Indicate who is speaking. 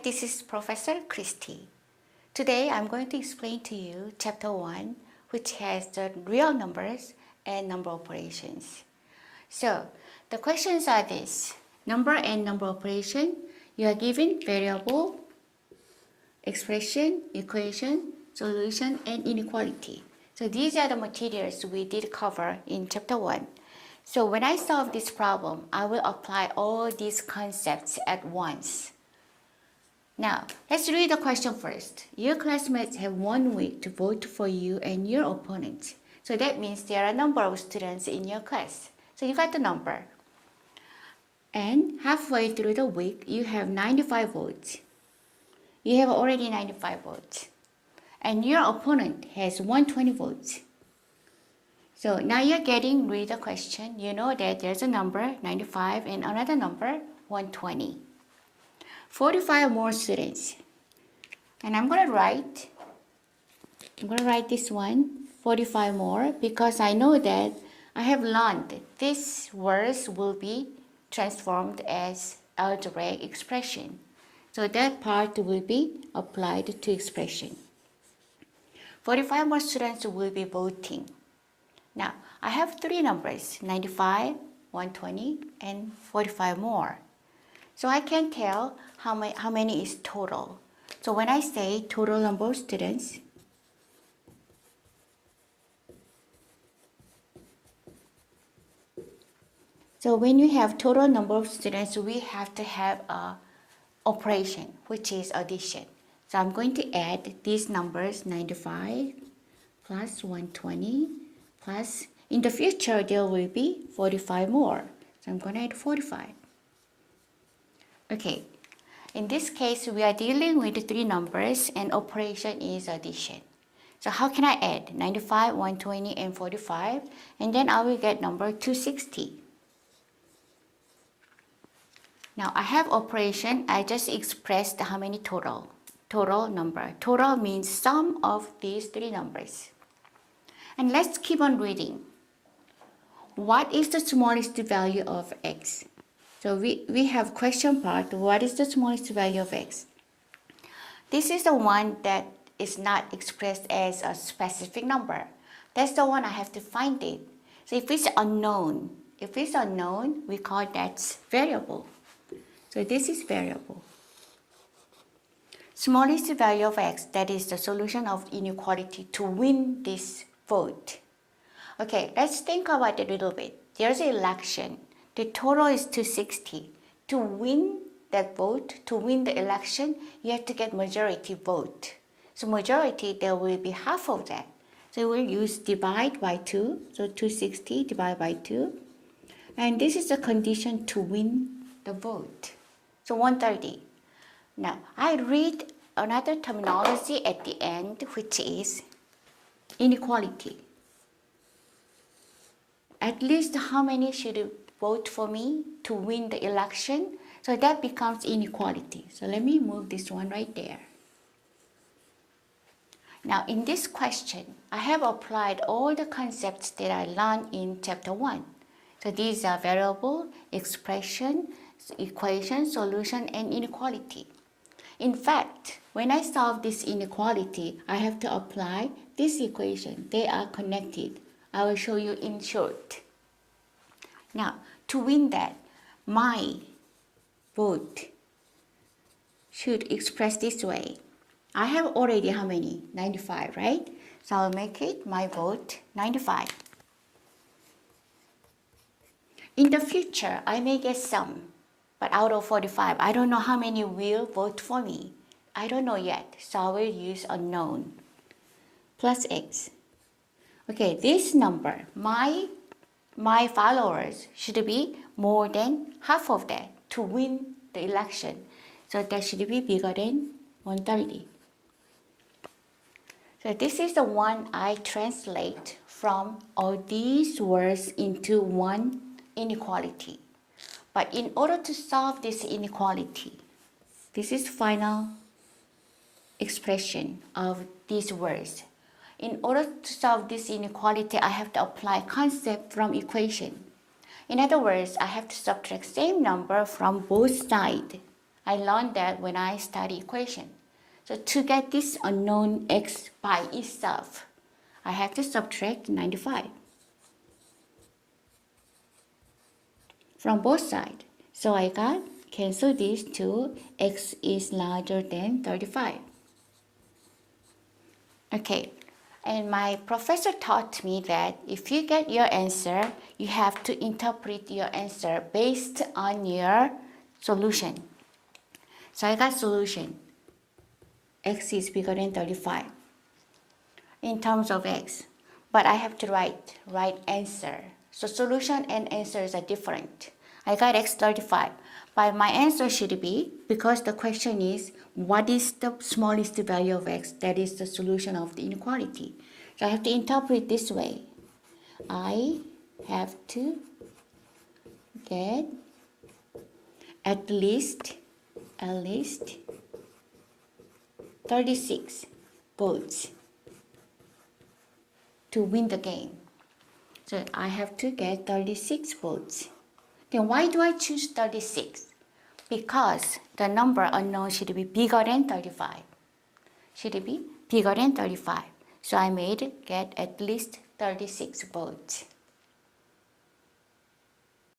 Speaker 1: this is Professor Christy. Today I'm going to explain to you Chapter 1, which has the real numbers and number operations. So, the questions are this. Number and number operation, you are given variable, expression, equation, solution, and inequality. So these are the materials we did cover in Chapter 1. So when I solve this problem, I will apply all these concepts at once. Now, let's read the question first. Your classmates have 1 week to vote for you and your opponent. So that means there are a number of students in your class. So you got the number. And halfway through the week, you have 95 votes. You have already 95 votes. And your opponent has 120 votes. So now you're getting rid of the question. You know that there's a number, 95, and another number, 120. 45 more students. And I'm going to write this one, 45 more, because I know that I have learned this words will be transformed as algebraic expression. So that part will be applied to expression. 45 more students will be voting. Now, I have 3 numbers, 95, 120, and 45 more. So I can tell how many is total. So when I say total number of students, so when you have total number of students, we have to have a operation, which is addition. So I'm going to add these numbers, 95 plus 120 plus, in the future there will be 45 more. So I'm going to add 45. Okay, in this case we are dealing with 3 numbers and operation is addition. So how can I add 95, 120 and 45, and then I will get number 260. Now I have operation, I just expressed how many total number. Total means sum of these 3 numbers. And let's keep on reading. What is the smallest value of x? So we have question part, what is the smallest value of x? This is the one that is not expressed as a specific number. That's the one I have to find it. So if it's unknown, we call that variable. So this is variable. Smallest value of x, that is the solution of inequality to win this vote. Okay, let's think about it a little bit. There's an election. The total is 260. To win that vote, to win the election, you have to get majority vote. So majority, there will be half of that. So we'll use divide by 2. So 260 divided by 2. And this is the condition to win the vote. So 130. Now, I read another terminology at the end, which is inequality. At least how many should vote for me to win the election? So that becomes inequality. So let me move this one right there. Now in this question, I have applied all the concepts that I learned in Chapter 1. So these are variable, expression, equation, solution, and inequality. In fact, when I solve this inequality, I have to apply this equation. They are connected. I will show you in short. Now, to win that, my vote should express this way. I have already how many? 95, right? So I'll make it my vote 95. In the future, I may get some, but out of 45, I don't know how many will vote for me. I don't know yet, so I will use unknown plus x. Okay, this number, my followers should be more than half of that to win the election. So that should be bigger than 130. So this is the one I translate from all these words into one inequality. But in order to solve this inequality, this is final expression of these words. In order to solve this inequality, I have to apply concept from equation. In other words, I have to subtract same number from both sides. I learned that when I study equation. So to get this unknown x by itself, I have to subtract 95 from both sides. So I got cancel these two, x is larger than 35. Okay, and my professor taught me that if you get your answer, you have to interpret your answer based on your solution. So I got solution. X is bigger than 35 in terms of x. But I have to write answer. So solution and answers are different. I got x 35. But my answer should be, because the question is, what is the smallest value of x? That is the solution of the inequality. So I have to interpret this way. I have to get at least 36 votes to win the game. So I have to get 36 votes. Then why do I choose 36? Because the number unknown should be bigger than 35. Should it be bigger than 35? So I made it get at least 36 votes.